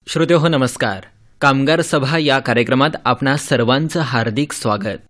श्रोतेहो नमस्कार. कामगार सभा या कार्यक्रमात आपणा सर्वांचं हार्दिक स्वागत.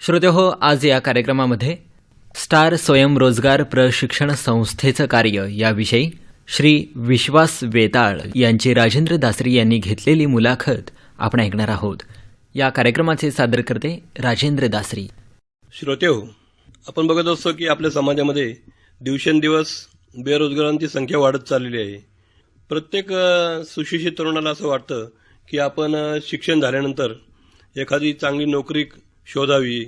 श्रोतेहो, आज या कार्यक्रमामध्ये स्टार स्वयंरोजगार प्रशिक्षण संस्थेचं कार्य याविषयी श्री विश्वास वेताळ यांची राजेंद्र दासरी यांनी घेतलेली मुलाखत आपण ऐकणार आहोत. या कार्यक्रमाचे सादरकर्ते राजेंद्र दासरी. श्रोतेहो, आपण बघत असतो की आपल्या समाजामध्ये दिवसेंदिवस बेरोजगारांची संख्या वाढत चाललेली आहे. प्रत्येक सुशिक्षित तरुणाला असं वाटतं की आपण शिक्षण झाल्यानंतर एखादी चांगली नोकरी शोधावी,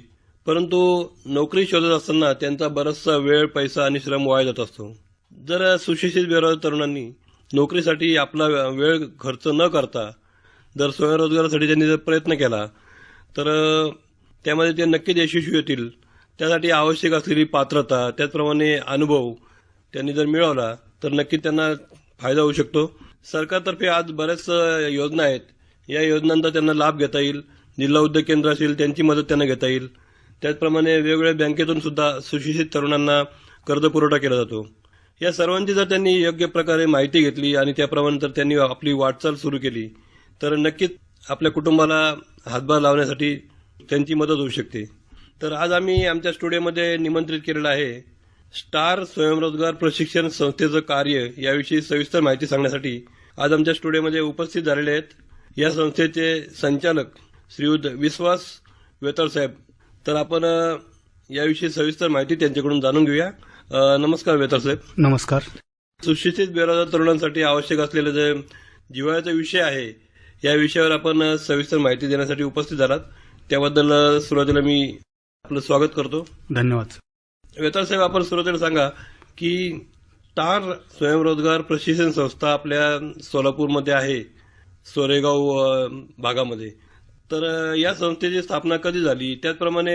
परंतु नोकरी शोधत असताना त्यांचा बराचसा वेळ, पैसा आणि श्रम वाया जात असतो. जर सुशिक्षित बेरोजगार तरुणांनी नोकरीसाठी आपला वेळ खर्च न करता जर स्वयंरोजगारासाठी त्यांनी जर प्रयत्न केला तर त्यामध्ये ते नक्कीच यशस्वी होतील. त्यासाठी आवश्यक असलेली पात्रता, त्याचप्रमाणे अनुभव त्यांनी जर मिळवला तर नक्कीच त्यांना फायदा होऊ शकतो. सरकारतर्फे आज बऱ्याच योजना आहेत. या योजनांचा त्यांना लाभ घेता येईल. जिल्हा उद्योग केंद्र असेल त्यांची मदत त्यांना घेता येईल. त्याचप्रमाणे वेगवेगळ्या बँकेतून सुद्धा सुशिक्षित तरुणांना कर्ज पुरवठा केला जातो. या सर्वांची जर त्यांनी योग्य प्रकारे माहिती घेतली आणि त्याप्रमाणे जर त्यांनी आपली वाटचाल सुरू केली तर नक्कीच आपल्या कुटुंबाला हातभार लावण्यासाठी त्यांची मदत होऊ शकते. तर आज आम्ही आमच्या स्टुडिओमध्ये निमंत्रित केलेलं आहे स्टार स्वयंरोजगार प्रशिक्षण संस्थेचं कार्य याविषयी सविस्तर माहिती सांगण्यासाठी आज आमच्या स्टुडिओमध्ये उपस्थित झालेले आहेत या संस्थेचे संचालक श्रीयुत विश्वास वेताळ साहेब. तर आपण याविषयी सविस्तर माहिती त्यांच्याकडून जाणून घेऊया. नमस्कार वेताळ साहेब. नमस्कार. सुशिक्षित बेरोजगार तरुणांसाठी आवश्यक असलेला जे जिव्हाळ्याचा विषय आहे या विषयावर आपण सविस्तर माहिती देण्यासाठी उपस्थित झालात, त्याबद्दल सुरुवातीला मी आपलं स्वागत करतो. धन्यवाद. वेताळ साहेब, आपण सुरुवातीला सांगा की स्टार स्वयंरोजगार प्रशिक्षण संस्था आपल्या सोलापूरमध्ये आहे, सोरेगाव भागामध्ये. तर या संस्थेची स्थापना कधी झाली, त्याचप्रमाणे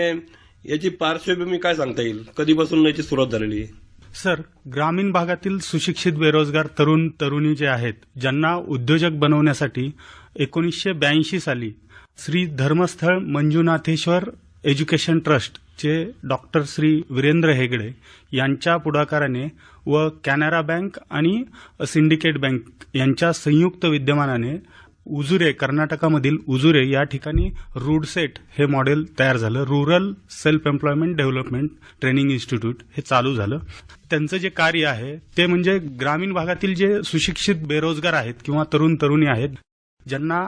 याची पार्श्वभूमी काय सांगता येईल, कधीपासून याची सुरुवात झालेली आहे? सर, ग्रामीण भागातील सुशिक्षित बेरोजगार तरुण तरुणी जे आहेत ज्यांना उद्योजक बनवण्यासाठी 1982 साली श्री धर्मस्थळ मंजुनाथेश्वर एज्युकेशन ट्रस्ट चे डॉक्टर श्री वीरेंद्र हेगडे यांच्या पुढाकाराने व कॅनरा बँक आणि सिंडिकेट बँक यांच्या संयुक्त विद्यमानाने उजुरे, कर्नाटकामधील उजुरे या ठिकाणी रूडसेट हे मॉडेल तयार झालं. Rural self employment development training institute हे चालू झालं. त्यांचं जे कार्य आहे ते म्हणजे ग्रामीण भागातील जे सुशिक्षित बेरोजगार आहेत किंवा तरुण तरुणी आहेत ज्यांना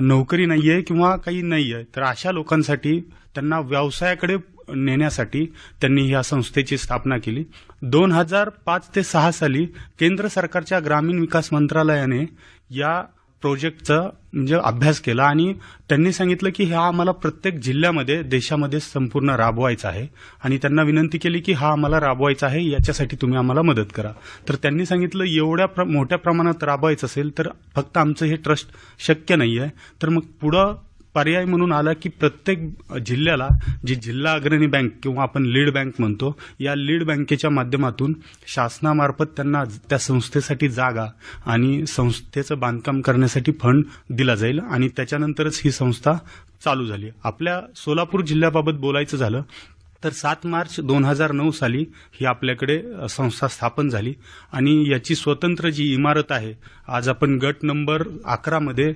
नोकरी नाहीये किंवा काही नाहीये, तर अशा लोकांसाठी त्यांना व्यवसायाकडे नेण्यासाठी त्यांनी या संस्थेची स्थापना केली. 2005 ते 6 साली केंद्र सरकारच्या ग्रामीण विकास मंत्रालयाने या प्रोजेक्टचा म्हणजे अभ्यास केला आणि त्यांनी सांगितलं की हा आम्हाला प्रत्येक जिल्ह्यामध्ये देशामध्ये संपूर्ण राबवायचा आहे आणि त्यांना विनंती केली की हा आम्हाला राबवायचा आहे, याच्यासाठी तुम्ही आम्हाला मदत करा. तर त्यांनी सांगितलं एवढ्या मोठ्या प्रमाणात राबवायचं असेल तर फक्त आमचं हे ट्रस्ट शक्य नाही आहे. तर मग पुढं पर्याय म्हणून आला की प्रत्येक जिल्ह्याला जी जिल्हा अग्रणी बँक किंवा आपण लीड बँक म्हणतो, या लीड बँकेच्या माध्यमातून शासनामार्फत त्यांना त्या संस्थेसाठी जागा आणि संस्थेचं बांधकाम करण्यासाठी फंड दिला जाईल आणि त्याच्यानंतरच ही संस्था चालू झाली. आपल्या सोलापूर जिल्ह्याबाबत बोलायचं झालं तर 7 मार्च 2009 साली ही आपल्याकडे संस्था स्थापन झाली आणि याची स्वतंत्र जी इमारत आहे, आज आपण गट नंबर 11 मध्ये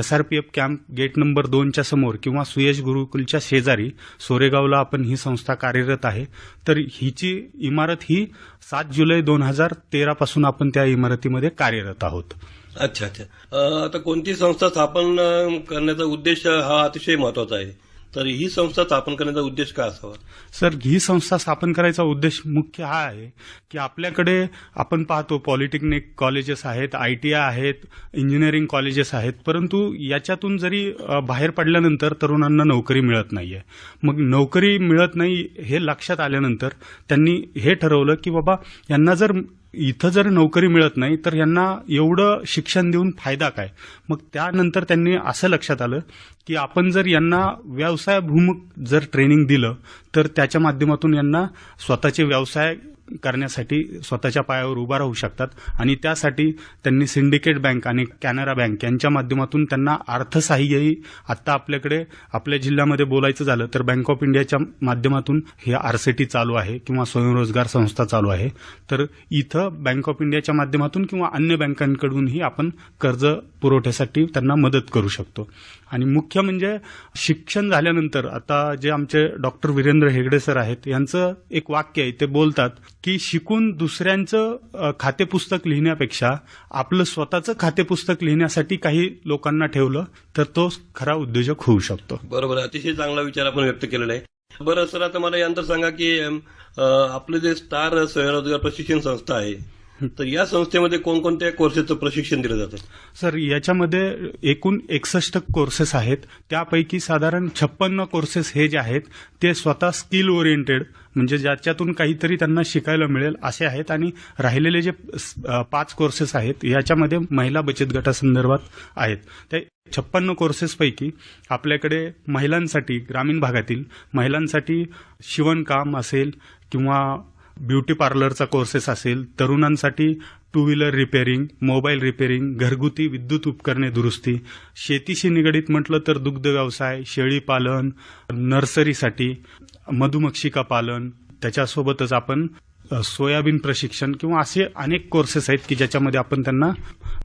SRPF कॅम्प गेट नंबर 2च्या समोर किंवा सुयश गुरुकुलच्या शेजारी सोरेगावला आपण ही संस्था कार्यरत आहे. तर हिची इमारत ही 7 जुलै 2013 पासून आपण त्या इमारतीमध्ये कार्यरत आहोत. अच्छा. आता कोणती संस्था स्थापन करण्याचा उद्देश हा अतिशय महत्वाचा आहे. तर ही संस्था स्थापन करण्याचा उद्देश काय असावा? सर, ही संस्था स्थापन करायचा उद्देश मुख्य हा आहे की आपल्याकडे आपण पाहतो पॉलिटेक्निक कॉलेजेस आहेत, ITI आहेत, इंजिनिअरिंग कॉलेजेस आहेत, परंतु याच्यातून जरी बाहेर पडल्यानंतर तरुणांना नोकरी मिळत नाहीये. मग नोकरी मिळत नाही हे लक्षात आल्यानंतर त्यांनी हे ठरवलं की बाबा यांना जर इथं जर नोकरी मिळत नाही तर यांना एवढं शिक्षण देऊन फायदा काय. मग त्यानंतर त्यांनी असं लक्षात आलं की आपण जर यांना व्यवसायाभिमुख जर ट्रेनिंग दिलं तर त्याच्या माध्यमातून यांना स्वतःचे व्यवसाय करण्यासाठी स्वतःच्या पायावर उभा राहू शकतात. आणि त्यासाठी त्यांनी सिंडिकेट बँक आणि कॅनरा बँक यांच्या माध्यमातून त्यांना अर्थसहाय्यही आता आपल्याकडे आपल्या जिल्ह्यामध्ये बोलायचं झालं तर बँक ऑफ इंडियाच्या माध्यमातून हे RCT चालू आहे किंवा स्वयंरोजगार संस्था चालू आहे. तर इथं बँक ऑफ इंडियाच्या माध्यमातून किंवा अन्य बँकांकडूनही आपण कर्ज पुरवठ्यासाठी त्यांना मदत करू शकतो. आणि मुख्य म्हणजे शिक्षण झाल्यानंतर आता जे आमचे डॉक्टर वीरेंद्र हेगडे सर आहेत यांचं एक वाक्य आहे, ते बोलतात की शिकून दुसऱ्यांचं खातेपुस्तक लिहिण्यापेक्षा आपलं स्वतःचं खातेपुस्तक लिहिण्यासाठी काही लोकांना ठेवलं तर तो खरा उद्योजक होऊ शकतो. बरोबर, अतिशय चांगला विचार आपण व्यक्त केलेला आहे. बरं सर, आता मला यानंतर सांगा की आपलं जे स्टार स्वयंरोजगार प्रशिक्षण संस्था आहे तर या संस्थेमध्ये कोणकोणत्या कोर्सेसचं प्रशिक्षण दिलं जातं? सर, याच्यामध्ये एकूण 61 कोर्सेस आहेत. त्यापैकी साधारण 56 कोर्सेस हे जे आहेत ते स्वतः स्किल ओरिएंटेड म्हणजे ज्याच्यातून काहीतरी त्यांना शिकायला मिळेल असे आहेत. आणि राहिलेले जे 5 कोर्सेस आहेत याच्यामध्ये महिला बचत गटासंदर्भात आहेत. त्या 56 कोर्सेसपैकी आपल्याकडे महिलांसाठी, ग्रामीण भागातील महिलांसाठी शिवणकाम असेल किंवा ब्युटी पार्लरचा कोर्सेस असेल, तरुणांसाठी 2 व्हीलर रिपेअरिंग, मोबाईल रिपेअरिंग, घरगुती विद्युत उपकरणे दुरुस्ती, शेतीशी निगडीत म्हटलं तर दुग्ध व्यवसाय, शेळीपालन, नर्सरीसाठी मधुमक्षिका पालन, त्याच्यासोबतच आपण सोयाबीन प्रशिक्षण किंवा असे अनेक कोर्सेस आहेत की ज्याच्यामध्ये आपण त्यांना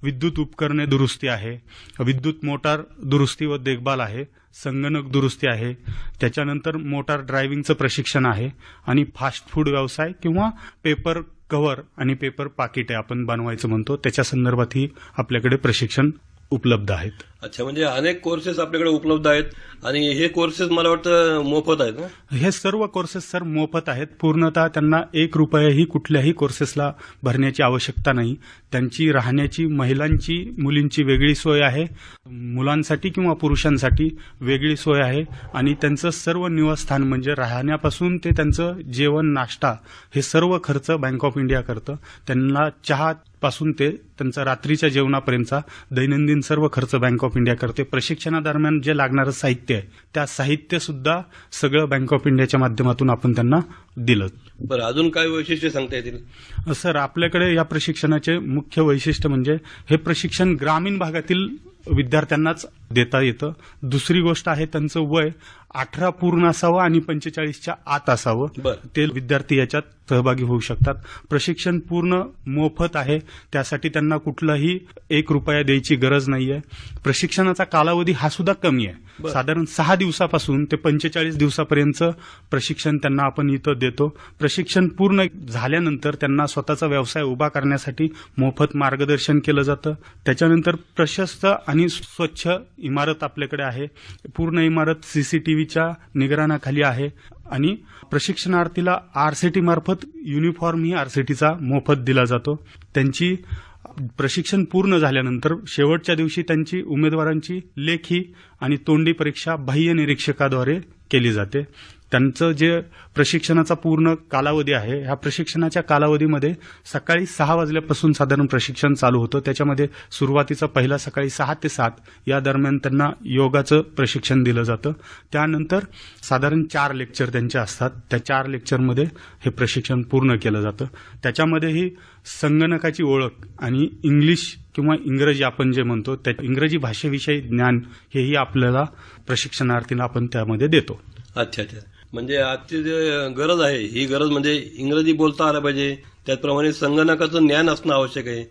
विद्युत उपकरणे दुरुस्ती आहे, विद्युत मोटार दुरुस्ती व देखभाल आहे, संगणक दुरुस्ती आहे, त्याच्यानंतर मोटार ड्रायव्हिंगचं प्रशिक्षण आहे आणि फास्ट फूड व्यवसाय किंवा पेपर कव्हर आणि पेपर पाकिटे आपण बनवायचं म्हणतो त्याच्या संदर्भातही आपल्याकडे प्रशिक्षण उपलब्ध आहेत. अच्छा, म्हणजे अनेक कोर्सेस आपल्याकडे उपलब्ध आहेत आणि हे कोर्सेस मला वाटतं मोफत आहेत ना? हे सर्व कोर्सेस सर मोफत आहेत. पूर्णतः त्यांना 1 रुपयाही कुठल्याही कोर्सेसला भरण्याची आवश्यकता नाही. त्यांची राहण्याची, महिलांची, मुलींची वेगळी सोय आहे, मुलांसाठी किंवा पुरुषांसाठी वेगळी सोय आहे. आणि त्यांचं सर्व निवासस्थान म्हणजे राहण्यापासून ते त्यांचं जेवण, नाश्ता हे सर्व खर्च बँक ऑफ इंडिया करतं. त्यांना चहा पासून ते त्यांचा रात्रीच्या जेवणापर्यंतचा दैनंदिन सर्व खर्च बँक ऑफ इंडिया करते. प्रशिक्षणादरम्यान जे लागणारं साहित्य आहे त्या साहित्य सुद्धा सगळं बँक ऑफ इंडियाच्या माध्यमातून आपण त्यांना दिलं. बरं, अजून काय वैशिष्ट्य सांगता येतील? सर, आपल्याकडे या प्रशिक्षणाचे मुख्य वैशिष्ट्य म्हणजे हे प्रशिक्षण ग्रामीण भागातील विद्यार्थ्यांनाच देता येतं. दुसरी गोष्ट आहे त्यांचं वय 18 पूर्ण असावं आणि 45च्या आत असावं. बरं. ते विद्यार्थी याच्यात सहभागी होऊ शकतात. प्रशिक्षण पूर्ण मोफत आहे, त्यासाठी त्यांना कुठलाही 1 रुपया द्यायची गरज नाहीये. प्रशिक्षणाचा कालावधी हा सुद्धा कमी आहे. बरं. साधारण 6 दिवसापासून ते 45 दिवसापर्यंत प्रशिक्षण त्यांना आपण इथं देतो. प्रशिक्षण पूर्ण झाल्यानंतर त्यांना स्वतःचा व्यवसाय उभा करण्यासाठी मोफत मार्गदर्शन केलं जातं. त्याच्यानंतर प्रशस्त आणि स्वच्छ इमारत आपल्याकडे आहे. पूर्ण इमारत CCTVच्या निगराणाखाली आहे. आणि प्रशिक्षणार्थीला RCT मार्फत युनिफॉर्मही RCTचा मोफत दिला जातो. त्यांची प्रशिक्षण पूर्ण झाल्यानंतर शेवटच्या दिवशी त्यांची उमेदवारांची लेखी आणि तोंडी परीक्षा बाह्य निरीक्षकाद्वारे केली जाते. त्यांचं जे प्रशिक्षणाचा पूर्ण कालावधी आहे ह्या प्रशिक्षणाच्या कालावधीमध्ये सकाळी 6 वाजल्यापासून साधारण प्रशिक्षण चालू होतं. त्याच्यामध्ये सुरुवातीचा पहिला सकाळी 6 ते 7 या दरम्यान त्यांना योगाचं प्रशिक्षण दिलं जातं. त्यानंतर साधारण 4 लेक्चर त्यांचे असतात. त्या 4 लेक्चरमध्ये हे प्रशिक्षण पूर्ण केलं जातं. त्याच्यामध्येही संगणकाची ओळख आणि इंग्लिश किंवा इंग्रजी आपण जे म्हणतो त्या इंग्रजी भाषेविषयी ज्ञान हेही आपल्याला प्रशिक्षणार्थींना आपण त्यामध्ये देतो. अच्छा अच्छा, म्हणजे आजची जी गरज आहे ही गरज म्हणजे इंग्रजी बोलता आलं पाहिजे, त्याचप्रमाणे संगणकाचं ज्ञान असणं आवश्यक आहे.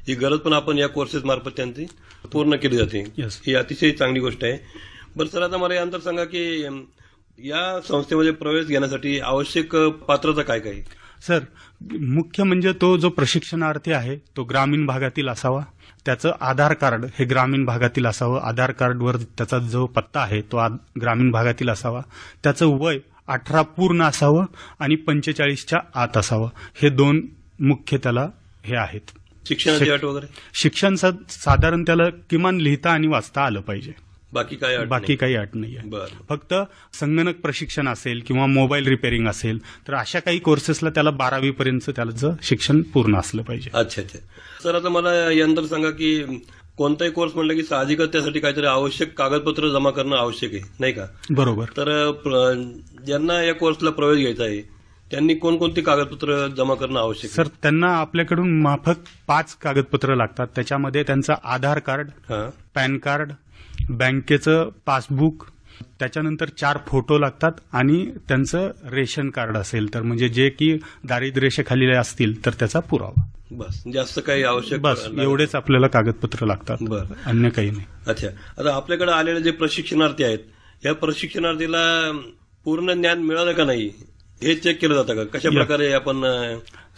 ही गरज पण आपण या कोर्सेस मार्फत त्यांची पूर्ण केली जाते. Yes. ही अतिशय चांगली गोष्ट आहे. बरं सर, आता मला यानंतर सांगा की या संस्थेमध्ये प्रवेश घेण्यासाठी आवश्यक पात्रता काय काय? सर, मुख्य म्हणजे तो जो प्रशिक्षणार्थी आहे तो ग्रामीण भागातील असावा. त्याचं आधार कार्ड हे ग्रामीण भागातील असावं. आधार कार्डवर त्याचा जो पत्ता आहे तो ग्रामीण भागातील असावा. त्याचं वय 18 पूर्ण असावं आणि 45च्या आत असावं. हे 2 मुख्य त्याला हे आहेत. शिक्षणाची अट वगैरे शिक्षण साधारण त्याला किमान लिहिता आणि वाचता आलं पाहिजे. बाकी काय अट बाकी काही अट नाही आहे. बरं. फक्त संगणक प्रशिक्षण असेल किंवा मोबाईल रिपेअरिंग असेल तर अशा काही कोर्सेसला त्याला 12वी पर्यंत त्याचं शिक्षण पूर्ण असलं पाहिजे. अच्छा. सर, आता मला यानंतर सांगा की कोणताही कोर्स म्हटलं की साहजिकच त्यासाठी काहीतरी आवश्यक कागदपत्र जमा करणं आवश्यक आहे, नाही का? बरोबर. तर ज्यांना या कोर्सला प्रवेश घ्यायचा आहे त्यांनी कोणकोणती कागदपत्र जमा करणं आवश्यक आहे? सर, त्यांना आपल्याकडून माफक 5 कागदपत्र लागतात. त्याच्यामध्ये त्यांचं आधार कार्ड, हां. पॅन कार्ड, बँकेचं पासबुक, त्याच्यानंतर 4 फोटो लागतात आणि त्यांचं रेशन कार्ड असेल तर म्हणजे जे की दारिद्र्यरेषेखाली असतील तर त्याचा पुरावा. बस, जास्त काही आवश्यक बस एवढेच आपल्याला कागदपत्र लागतात. बरं. अन्य काही नाही. अच्छा. आता आपल्याकडे आलेले जे प्रशिक्षणार्थी आहेत या प्रशिक्षणार्थीला पूर्ण ज्ञान मिळालं का नाही हे चेक केलं जातं का? कशा प्रकारे आपण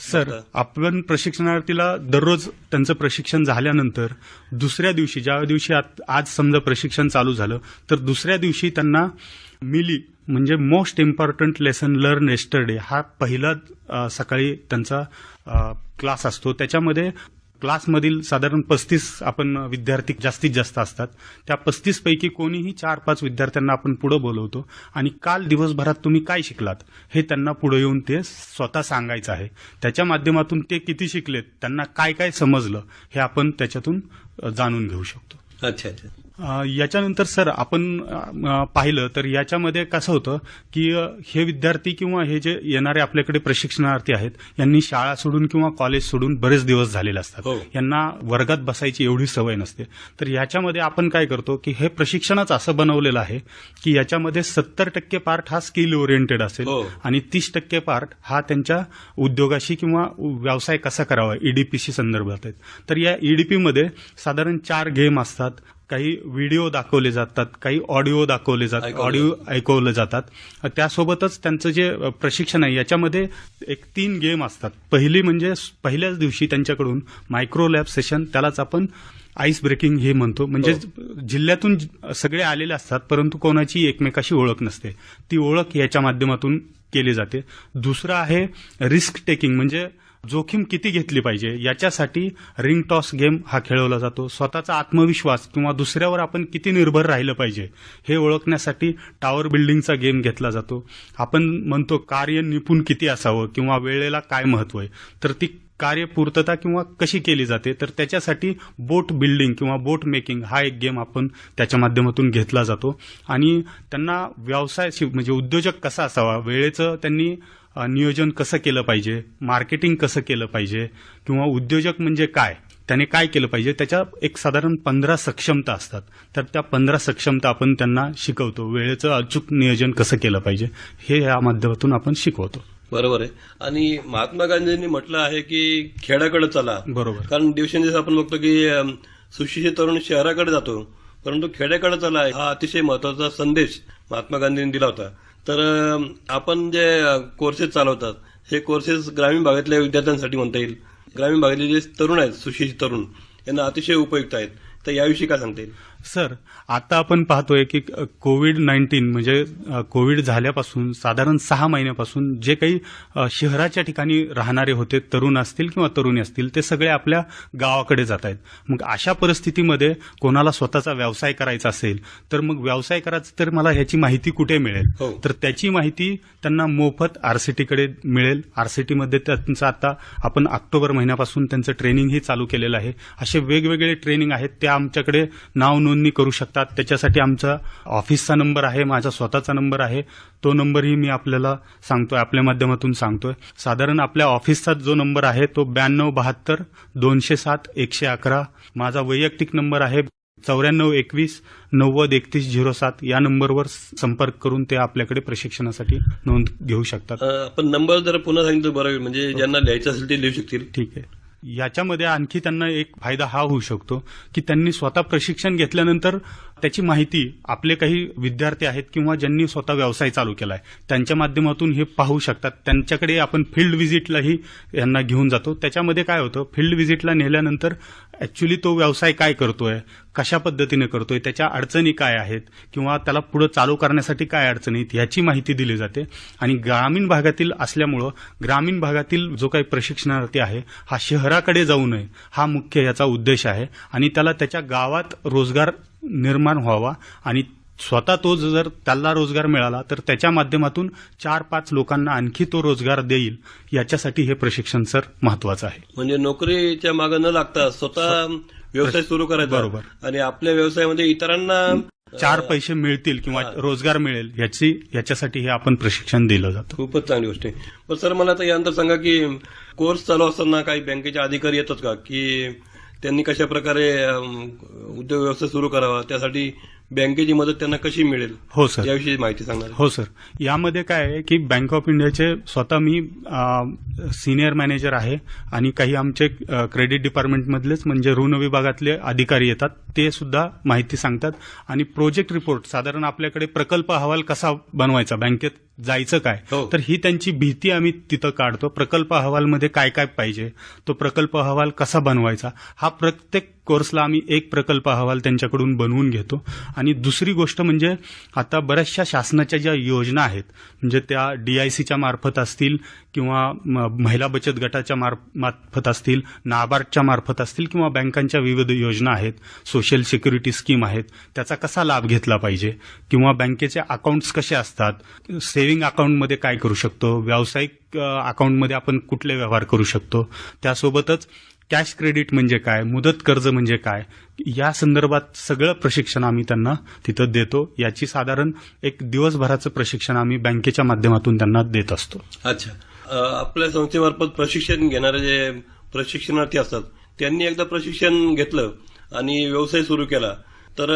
सर, आपण प्रशिक्षणार्थीला दररोज त्यांचं प्रशिक्षण झाल्यानंतर दुसऱ्या दिवशी, ज्या दिवशी आज समजा प्रशिक्षण चालू झालं तर दुसऱ्या दिवशी त्यांना मिली म्हणजे most important lesson learn yesterday हा पहिला सकाळी त्यांचा क्लास असतो. त्याच्यामध्ये क्लासमधील साधारण 35 आपण विद्यार्थी जास्तीत जास्त असतात. त्या 35 पैकी कोणीही 4-5 विद्यार्थ्यांना आपण पुढे बोलवतो आणि काल दिवसभरात तुम्ही काय शिकलात हे त्यांना पुढे येऊन ते स्वतः सांगायचं आहे. त्याच्या माध्यमातून ते किती शिकलेत, त्यांना काय काय समजलं हे आपण त्याच्यातून जाणून घेऊ शकतो. अच्छा. याच्यानंतर सर आपण पाहिलं तर याच्यामध्ये कसं होतं की हे विद्यार्थी किंवा हे जे येणारे आपल्याकडे प्रशिक्षणार्थी आहेत यांनी शाळा सोडून किंवा कॉलेज सोडून बरेच दिवस झालेले असतात. हो. यांना वर्गात बसायची एवढी सवय नसते. तर याच्यामध्ये आपण काय करतो की हे प्रशिक्षणच असं बनवलेलं आहे की याच्यामध्ये 70% पार्ट हा स्किल ओरिएंटेड असेल हो. आणि 30% पार्ट हा त्यांच्या उद्योगाशी किंवा व्यवसाय कसा करावा ईडीपीशी संदर्भात आहेत. तर या ईडीपीमध्ये साधारण 4 गेम असतात, काही व्हिडिओ दाखवले जातात, काही ऑडिओ दाखवले जातात, ऑडिओ ऐकवले जातात. त्यासोबतच त्यांचं जे प्रशिक्षण आहे याच्यामध्ये 3 गेम असतात. पहिली म्हणजे पहिल्याच दिवशी त्यांच्याकडून मायक्रो लॅब सेशन, त्यालाच आपण आईस ब्रेकिंग हे म्हणतो. म्हणजे जिल्ह्यातून सगळे आलेले असतात परंतु कोणाची एकमेकाशी ओळख नसते. ती ओळख याच्या माध्यमातून केली जाते. दुसरं आहे रिस्क टेकिंग म्हणजे जोखीम किती घेतली पाहिजे याच्यासाठी रिंग टॉस गेम हा खेळवला जातो. स्वतःचा आत्मविश्वास किंवा दुसऱ्यावर आपण किती निर्भर राहिलं पाहिजे हे ओळखण्यासाठी टॉवर बिल्डिंगचा गेम घेतला जातो. आपण म्हणतो कार्य निपुण किती असावं किंवा वेळेला काय महत्व आहे, तर ती कार्यपूर्तता किंवा कशी केली जाते तर त्याच्यासाठी बोट बिल्डिंग किंवा बोट मेकिंग हा एक गेम आपण त्याच्या माध्यमातून घेतला जातो. आणि त्यांना व्यवसाय म्हणजे उद्योजक कसा असावा, वेळेचं त्यांनी नियोजन कसं केलं पाहिजे, मार्केटिंग कसं केलं पाहिजे किंवा उद्योजक म्हणजे काय, त्याने काय केलं पाहिजे, त्याच्या एक साधारण 15 सक्षमता असतात. तर त्या 15 सक्षमता आपण त्यांना शिकवतो. वेळेचं अचूक नियोजन कसं केलं पाहिजे हे या माध्यमातून आपण शिकवतो. बरोबर आहे. आणि महात्मा गांधींनी म्हटलं आहे की खेड्याकडे चला. बरोबर. कारण दिवसेंदिवस आपण बघतो की सुशिक्षित तरुण शहराकडे जातो परंतु खेड्याकडे चला हा अतिशय महत्वाचा संदेश महात्मा गांधींनी दिला होता. तर आपण जे कोर्सेस चालवतात हे कोर्सेस ग्रामीण भागातल्या विद्यार्थ्यांसाठी म्हणता येईल. ग्रामीण भागातले जे तरुण आहेत, सुशिक्षित तरुण, यांना अतिशय उपयुक्त आहेत. तर याविषयी काय सांगता येईल? सर, आता आपण पाहतोय की कोविड-19 म्हणजे कोविड झाल्यापासून साधारण 6 महिन्यापासून जे काही शहराच्या ठिकाणी राहणारे होते, तरुण असतील किंवा तरुणी असतील, ते सगळे आपल्या गावाकडे जात आहेत. मग अशा परिस्थितीमध्ये कोणाला स्वतःचा व्यवसाय करायचा असेल तर मग व्यवसाय करायचा तर मला ह्याची माहिती कुठे मिळेल? हो. तर त्याची माहिती त्यांना मोफत आरसीटीकडे मिळेल. आरसीटीमध्ये त्यांचं आता आपण ऑक्टोबर महिन्यापासून त्यांचं ट्रेनिंगही चालू केलेलं आहे. असे वेगवेगळे ट्रेनिंग आहेत, ते आमच्याकडे नाव नोंदणी करू शकतात. त्याच्यासाठी आमचा ऑफिसचा नंबर आहे, माझा स्वतःचा नंबर आहे. तो नंबरही मी आपल्याला सांगतोय, आपल्या माध्यमातून सांगतोय. साधारण आपल्या ऑफिसचा जो नंबर आहे तो 9272 207 111. माझा वैयक्तिक नंबर आहे 9421 90 3107. या नंबरवर संपर्क करून ते आपल्याकडे प्रशिक्षणासाठी नोंद घेऊ शकतात. आपण नंबर जर पुन्हा सांगितलं बरं होईल, म्हणजे ज्यांना लिहायचं असेल ते लिहू शकतील. ठीक आहे. याच्यामध्ये आणखी त्यांना एक फायदा हा होऊ शकतो की त्यांनी स्वतः प्रशिक्षण घेतल्यानंतर त्याची माहिती आपले काही विद्यार्थी आहेत किंवा ज्यांनी स्वतः व्यवसाय चालू केलाय त्यांच्या माध्यमातून हे पाहू शकतात. त्यांच्याकडे आपण फील्ड व्हिजिटलाही यांना घेऊन जातो. त्याच्यामध्ये काय होतं, फील्ड व्हिजिटला नेल्यानंतर ऍक्च्युली तो व्यवसाय काय करतोय, कशा पद्धतीने करतोय, त्याच्या अडचणी काय आहेत किंवा त्याला पुढे चालू करण्यासाठी काय अडचणी आहेत याची माहिती दिली जाते. आणि ग्रामीण भागातील असल्यामुळं ग्रामीण भागातील जो काही प्रशिक्षणार्थी आहे हा शहराकडे जाऊ नये हा मुख्य याचा उद्देश आहे. आणि त्याला त्याच्या गावात रोजगार निर्माण व्हावा आणि स्वतः तो जर त्याला रोजगार मिळाला तर त्याच्या माध्यमातून 4-5 लोकांना आणखी तो रोजगार देईल. याच्यासाठी हे प्रशिक्षण सर महत्वाचं आहे. म्हणजे नोकरीच्या मागे न लागता स्वतः व्यवसाय सुरू करायचा. बरोबर. आणि आपल्या व्यवसायामध्ये इतरांना 4 पैसे मिळतील किंवा रोजगार मिळेल याच्यासाठी हे आपण प्रशिक्षण दिलं जातं. खूपच चांगली गोष्ट आहे. पण सर मला आता यानंतर सांगा की कोर्स चालू असताना काही बँकेचे अधिकारी येतात का की त्यांनी कशा प्रकारे उद्योग व्यवसाय सुरू करावा, त्यासाठी बँकेची मदत त्यांना कशी मिळेल? हो सर, याविषयी माहिती सांगणार. हो सर. यामध्ये काय आहे की बँक ऑफ इंडियाचे स्वतः मी सिनियर मॅनेजर आहे आणि काही आमचे क्रेडिट डिपार्टमेंटमधलेच म्हणजे ऋण विभागातले अधिकारी येतात, ते सुद्धा माहिती सांगतात. आणि प्रोजेक्ट रिपोर्ट साधारण आपल्याकडे प्रकल्प अहवाल कसा बनवायचा, बँकेत जायचं काय, तर ही त्यांची भीती आम्ही तिथं काढतो. प्रकल्प अहवालमध्ये काय काय पाहिजे, तो प्रकल्प अहवाल कसा बनवायचा, हा प्रत्येक कोर्सला आम्ही एक प्रकल्प अहवाल त्यांच्याकडून बनवून घेतो. आणि दुसरी गोष्ट म्हणजे आता बऱ्याचशा शासनाच्या ज्या योजना आहेत म्हणजे त्या DICच्या मार्फत असतील किंवा महिला बचत गटाच्या मार्फत असतील, नाबार्डच्या मार्फत असतील किंवा बँकांच्या विविध योजना आहेत, सोशल सिक्युरिटी स्कीम आहेत, त्याचा कसा लाभ घेतला पाहिजे किंवा बँकेचे अकाउंट्स कसे असतात, सेव्हिंग अकाउंटमध्ये काय करू शकतो, व्यावसायिक अकाउंटमध्ये आपण कुठले व्यवहार करू शकतो, त्यासोबतच कॅश क्रेडिट म्हणजे काय, मुदत कर्ज म्हणजे काय, या संदर्भात सगळं प्रशिक्षण आम्ही त्यांना तिथं देतो. याची साधारण एक दिवसभराचं प्रशिक्षण आम्ही बँकेच्या माध्यमातून त्यांना देत असतो. अच्छा. आपल्या संस्थेमार्फत प्रशिक्षण घेणारे जे प्रशिक्षणार्थी असतात त्यांनी एकदा प्रशिक्षण घेतलं आणि व्यवसाय सुरू केला तर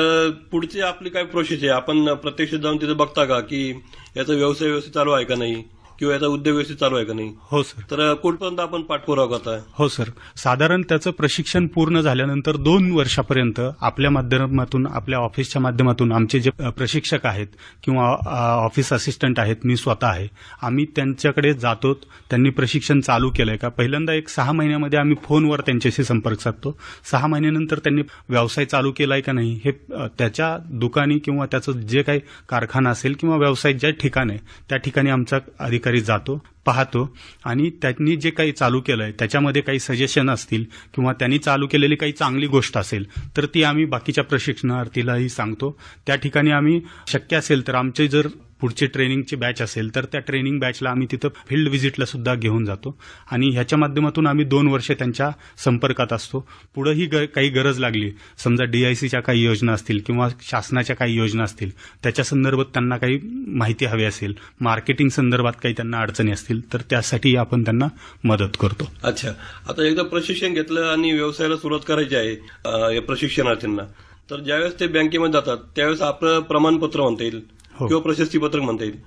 पुढची आपली काय प्रोसेस आहे? आपण प्रत्यक्ष जाऊन तिथे बघता का की याचा व्यवसाय व्यवस्थित चालू आहे का नाही किंवा याचा उद्योग व्यवस्थित चालू आहे का नाही? हो सर. तर कुठपर्यंत आपण पाठपुरावा करताय? हो सर. साधारण त्याचं प्रशिक्षण पूर्ण झाल्यानंतर 2 वर्षापर्यंत आपल्या माध्यमातून, आपल्या ऑफिसच्या माध्यमातून आमचे जे प्रशिक्षक आहेत किंवा ऑफिस असिस्टंट आहेत, मी स्वतः आहे, आम्ही त्यांच्याकडे जातो. त्यांनी प्रशिक्षण चालू केलंय का, पहिल्यांदा एक 6 महिन्यामध्ये आम्ही फोनवर त्यांच्याशी संपर्क साधतो. 6 महिन्यानंतर त्यांनी व्यवसाय चालू केलाय का नाही हे त्याच्या दुकानी किंवा त्याचं जे काही कारखाना असेल किंवा व्यवसाय ज्या ठिकाणी त्या ठिकाणी आमचा अधिकारी जातो, पाहतो आणि त्यांनी जे काही चालू केलंय त्याच्यामध्ये काही सजेशन असतील किंवा त्यांनी चालू केलेली काही चांगली गोष्ट असेल तर ती आम्ही बाकीच्या प्रशिक्षणार्थीलाही सांगतो. त्या ठिकाणी आम्ही शक्य असेल तर आमचे जर पुढची ट्रेनिंगची बॅच असेल तर त्या ट्रेनिंग बॅचला आम्ही तिथं फील्ड व्हिजिटला सुद्धा घेऊन जातो आणि ह्याच्या माध्यमातून आम्ही 2 वर्ष त्यांच्या संपर्कात असतो. पुढेही काही गरज लागली, समजा DICच्या काही योजना असतील किंवा शासनाच्या काही योजना असतील, त्याच्या संदर्भात त्यांना काही माहिती हवी असेल, मार्केटिंग संदर्भात काही त्यांना अडचणी असतील तर त्यासाठी आपण त्यांना मदत करतो. अच्छा. आता एकदा प्रशिक्षण घेतलं आणि व्यवसायाला सुरुवात करायची आहे या प्रशिक्षणार्थींना, तर ज्यावेळेस ते बँकेमध्ये जातात त्यावेळेस आपलं प्रमाणपत्र म्हणता येईल किंवा प्रशस्तीपत्रक म्हणता येईल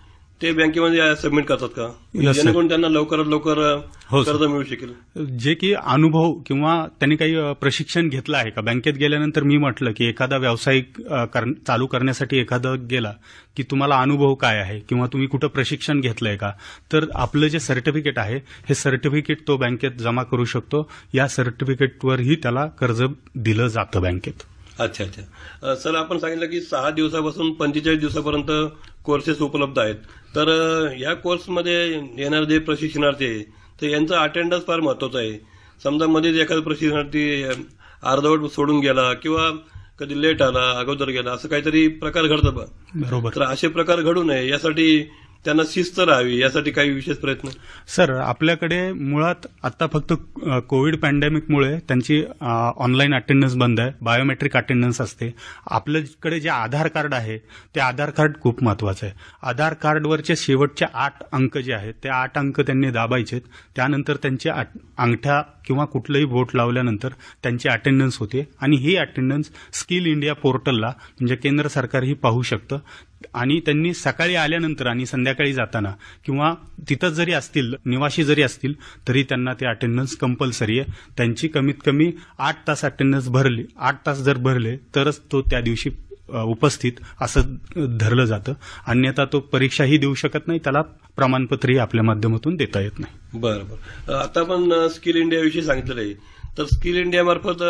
ते बँकेमध्ये सबमिट करतात का, जेणेकरून त्यांना लवकरात लवकर कर्ज मिळू शकेल? जे की अनुभव किंवा त्यांनी काही प्रशिक्षण घेतलं आहे का, बँकेत गेल्यानंतर मी म्हटलं की एखादा व्यावसायिक चालू करण्यासाठी एखादा गेला की तुम्हाला अनुभव काय आहे किंवा तुम्ही कुठं प्रशिक्षण घेतलंय का, तर आपलं जे सर्टिफिकेट आहे हे सर्टिफिकेट तो बँकेत जमा करू शकतो. या सर्टिफिकेटवरही त्याला कर्ज दिलं जातं बँकेत. अच्छा अच्छा. सर आपण सांगितलं की 6 दिवसापासून 45 दिवसापर्यंत कोर्सेस उपलब्ध आहेत, तर या कोर्समध्ये येणारे जे प्रशिक्षणार्थी आहे तर यांचा अटेंडन्स फार महत्वाचा आहे. समजा मध्येच एखादा प्रशिक्षणार्थी अर्धवट सोडून गेला किंवा कधी लेट आला, अगोदर गेला, असं काहीतरी प्रकार घडतात. बरोबर. तर असे प्रकार घडू नये यासाठी त्यांना शिस्त राहावी यासाठी काही विशेष प्रयत्न? सर, आपल्याकडे मुळात आता फक्त कोविड पॅन्डेमिकमुळे त्यांची ऑनलाईन अटेंडन्स बंद आहे, बायोमेट्रिक अटेंडन्स असते. आपल्याकडे जे आधार कार्ड आहे ते आधार कार्ड खूप महत्वाचं आहे. आधार कार्डवरचे शेवटचे 8 अंक जे आहेत ते 8 अंक त्यांनी दाबायचे. त्यानंतर त्यांचे अंगठा किंवा कुठलंही बोट लावल्यानंतर त्यांची अटेंडन्स होते आणि ही अटेंडन्स स्किल इंडिया पोर्टलला म्हणजे केंद्र सरकारही पाहू शकतं. आणि त्यांनी सकाळी आल्यानंतर आणि संध्याकाळी जाताना किंवा तिथं जरी असतील, निवासी जरी असतील, तरी त्यांना ते अटेंडन्स कंपल्सरी आहे. त्यांची कमीत कमी 8 तास अटेंडन्स भरली, 8 तास जर भरले तरच तो त्या दिवशी उपस्थित असं धरलं जातं. अन्यथा तो परीक्षाही देऊ शकत नाही, त्याला प्रमाणपत्रही आपल्या माध्यमातून देता येत नाही. बरं. आता आपण स्किल इंडियाविषयी सांगितलेलं आहे, तर स्किल इंडिया मार्फत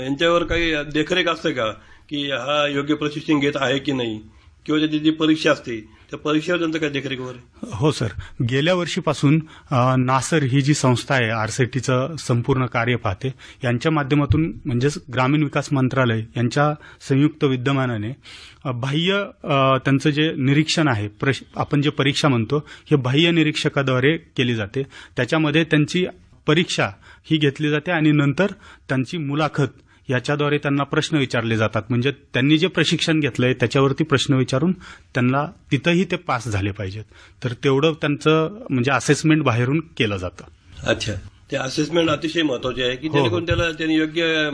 यांच्यावर काही देखरेख असते का, की हा योग्य प्रशिक्षण घेत आहे की नाही, किंवा त्याची जी परीक्षा असते त्या परीक्षेवर त्यांचं काय देखरेख वगैरे? हो सर, गेल्या वर्षीपासून नासर ही जी संस्था आहे आरसेटीचं संपूर्ण कार्य पाहते, यांच्या माध्यमातून म्हणजेच ग्रामीण विकास मंत्रालय यांच्या संयुक्त विद्यमानाने बाह्य त्यांचं जे निरीक्षण आहे, आपण जे परीक्षा म्हणतो, हे बाह्य निरीक्षकाद्वारे केली जाते. त्याच्यामध्ये त्यांची परीक्षा ही घेतली जाते आणि नंतर त्यांची मुलाखत याच्याद्वारे त्यांना प्रश्न विचारले जातात. म्हणजे त्यांनी जे प्रशिक्षण घेतलंय त्याच्यावरती प्रश्न विचारून त्यांना तिथंही ते पास झाले पाहिजेत. तर तेवढं त्यांचं म्हणजे असेसमेंट बाहेरून केलं जातं. अच्छा, ते असेसमेंट अतिशय महत्वाचे आहे, की जेणेकरून त्याला त्यांनी योग्य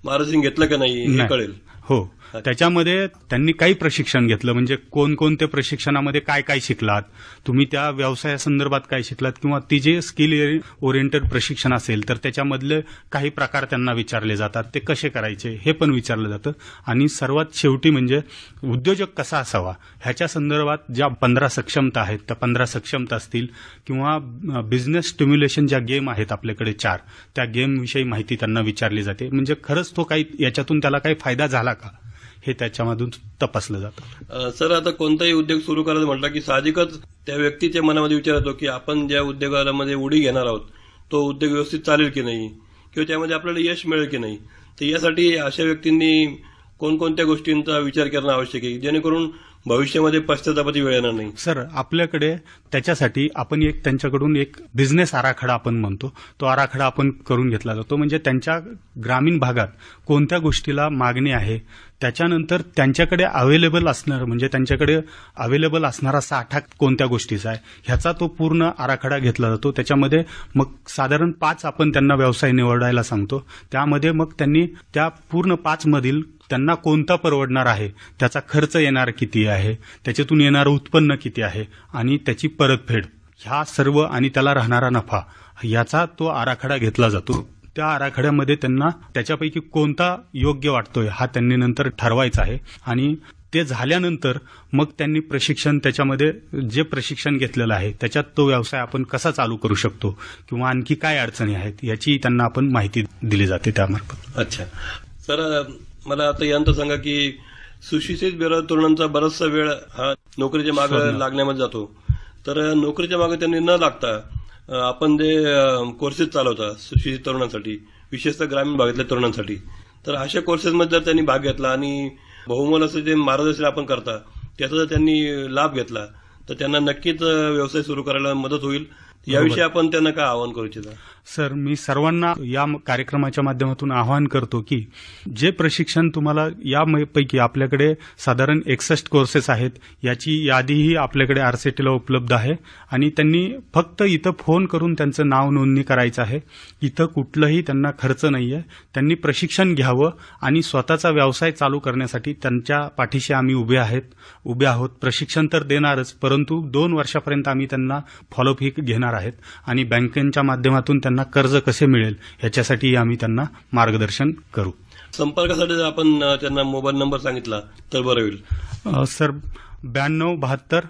मार्गदर्शन घेतलं का नाही हे कळेल. हो, त्याच्यामध्ये त्यांनी काही प्रशिक्षण घेतलं, म्हणजे कोणकोणत्या प्रशिक्षणामध्ये काय काय शिकलात, तुम्ही त्या व्यवसायासंदर्भात काय शिकलात, किंवा ती जे स्किल ओरिएंटेड प्रशिक्षण असेल तर त्याच्यामधले काही प्रकार त्यांना विचारले जातात, ते कसे करायचे हे पण विचारलं जातं. आणि सर्वात शेवटी म्हणजे उद्योजक कसा असावा ह्याच्या संदर्भात ज्या 15 सक्षमता आहेत, त्या 15 सक्षमता असतील, किंवा बिझनेस स्टिम्युलेशन ज्या गेम आहेत आपल्याकडे 4, त्या गेमविषयी माहिती त्यांना विचारली जाते. म्हणजे खरंच तो काही याच्यातून त्याला काही फायदा झाला का हे त्याच्यामधून तपासलं जातं. सर, आता कोणताही उद्योग सुरू करायचं म्हटलं की साहजिकच त्या व्यक्तीच्या मनामध्ये विचार येतो की आपण ज्या उद्योगामध्ये उडी घेणार आहोत तो उद्योग व्यवस्थित चालेल की नाही, किंवा त्यामध्ये आपल्याला यश मिळेल की नाही. तर यासाठी अशा व्यक्तींनी कोणकोणत्या गोष्टींचा विचार करणं आवश्यक आहे, जेणेकरून भविष्यामध्ये पश्चातापाची वेळ येणार नाही? सर, आपल्याकडे त्याच्यासाठी आपण त्यांच्याकडून एक बिझनेस आराखडा आपण म्हणतो, तो आराखडा आपण करून घेतला जातो. म्हणजे त्यांच्या ग्रामीण भागात कोणत्या गोष्टीला मागणी आहे, त्याच्यानंतर त्यांच्याकडे अवेलेबल असणार, म्हणजे त्यांच्याकडे अवेलेबल असणारा साठा कोणत्या गोष्टीचा आहे ह्याचा तो पूर्ण आराखडा घेतला जातो. त्याच्यामध्ये मग साधारण 5 आपण त्यांना व्यवसाय निवडायला सांगतो. त्यामध्ये मग त्यांनी त्या पूर्ण 5 मधील त्यांना कोणता परवडणार आहे, त्याचा खर्च येणार किती आहे, त्याच्यातून येणारं उत्पन्न किती आहे आणि त्याची परतफेड, ह्या सर्व आणि त्याला राहणारा नफा, याचा तो आराखडा घेतला जातो. त्या आराखड्यामध्ये त्यांना त्याच्यापैकी कोणता योग्य वाटतोय हा त्यांनी नंतर ठरवायचा आहे. आणि ते झाल्यानंतर मग त्यांनी प्रशिक्षण, त्याच्यामध्ये जे प्रशिक्षण घेतलेलं आहे त्याच्यात तो व्यवसाय आपण कसा चालू करू शकतो किंवा आणखी काय अडचणी आहेत याची त्यांना आपण माहिती दिली जाते त्यामार्फत. अच्छा सर, मला आता यानंतर सांगा की सुशिक्षित बेरोजगार तरुणांचा बराचसा वेळ हा नोकरीच्या मागे लागण्यामध्ये जातो. तर नोकरीच्या मागे त्यांनी न लागता आपण जे कोर्सेस चालवता सुशिक्षित तरुणांसाठी, विशेषतः ग्रामीण भागातल्या तरुणांसाठी, तर अशा कोर्सेसमध्ये जर त्यांनी भाग घेतला आणि बहुमोल असं जे मार्गदर्शन आपण करता त्याचा जर त्यांनी लाभ घेतला तर त्यांना नक्कीच व्यवसाय सुरू करायला मदत होईल. याविषयी आपण त्यांना काय आवाहन करू इच्छिता? सर, मी सर्वांना या कार्यक्रमाच्या माध्यमातून आवाहन करतो की जे प्रशिक्षण तुम्हाला यापैकी आपल्याकडे साधारण 61 कोर्सेस आहेत, याची यादीही आपल्याकडे आरसेटीला उपलब्ध आहे. आणि त्यांनी फक्त इथं फोन करून त्यांचं नाव नोंदणी करायचं आहे. इथं कुठलंही त्यांना खर्च नाहीये. त्यांनी प्रशिक्षण घ्यावं आणि स्वतःचा व्यवसाय चालू करण्यासाठी त्यांच्या पाठीशी आम्ही उभे आहोत. प्रशिक्षण तर देणारच, परंतु 2 वर्षापर्यंत आम्ही त्यांना फॉलोअप ही घेणार आहेत. आणि बँकेच्या माध्यमातून त्यांना कर्ज कसे मिळेल ह्याच्यासाठी आम्ही त्यांना मार्गदर्शन करू. संपर्कासाठी जर आपण त्यांना मोबाईल नंबर सांगितला तर बरं होईल. सर, 9272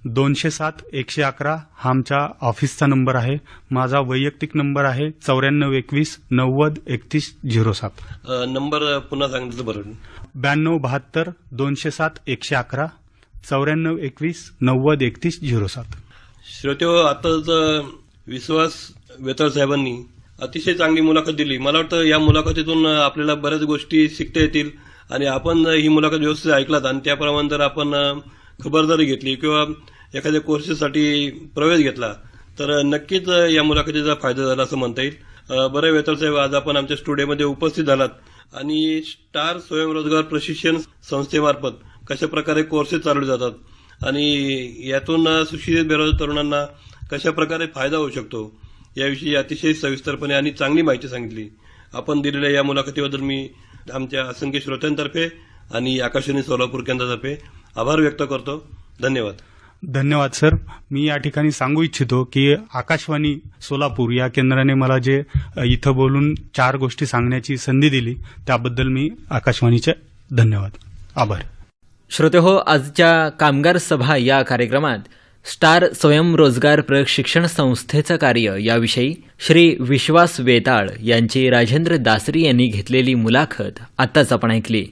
207 111 हा आमच्या ऑफिसचा नंबर आहे. माझा वैयक्तिक नंबर आहे 9421 90 31 07. नंबर पुन्हा सांगितलं बरं होईल. 9272 207 111 9421 90 31 07. श्रोत्यो, आताच विश्वास वेताळ साहेबांनी अतिशय चांगली मुलाखत दिली. मला वाटतं या मुलाखतीतून आपल्याला बऱ्याच गोष्टी शिकता येतील आणि आपण ही मुलाखत व्यवस्थित ऐकलात आणि त्याप्रमाणे जर आपण खबरदारी घेतली किंवा एखाद्या कोर्सेससाठी प्रवेश घेतला तर नक्कीच या मुलाखतीचा फायदा झाला असं म्हणता येईल. बरं वेताळ साहेब, आज आपण आमच्या स्टुडिओमध्ये उपस्थित झालात आणि स्टार स्वयंरोजगार प्रशिक्षण संस्थेमार्फत कशा प्रकारे कोर्सेस चालवले जातात आणि यातून सुशिक्षित बेरोजगार तरुणांना कशा प्रकारे फायदा होऊ शकतो याविषयी अतिशय सविस्तरपणे आणि चांगली माहिती सांगितली. आपण दिलेल्या या मुलाखतीबद्दल मी आमच्या असंख्य श्रोत्यांतर्फे आणि आकाशवाणी सोलापूर केंद्रातर्फे आभार व्यक्त करतो. धन्यवाद. धन्यवाद सर. मी या ठिकाणी सांगू इच्छितो की आकाशवाणी सोलापूर या केंद्राने मला जे इथं बोलून 4 गोष्टी सांगण्याची संधी दिली त्याबद्दल मी आकाशवाणीचे धन्यवाद, आभार. श्रोतेहो, आजच्या कामगार सभा या कार्यक्रमात स्टार स्वयंरोजगार प्रशिक्षण संस्थेचं कार्य याविषयी श्री विश्वास वेताळ यांची राजेंद्र दासरी यांनी घेतलेली मुलाखत आत्ताच आपण ऐकली.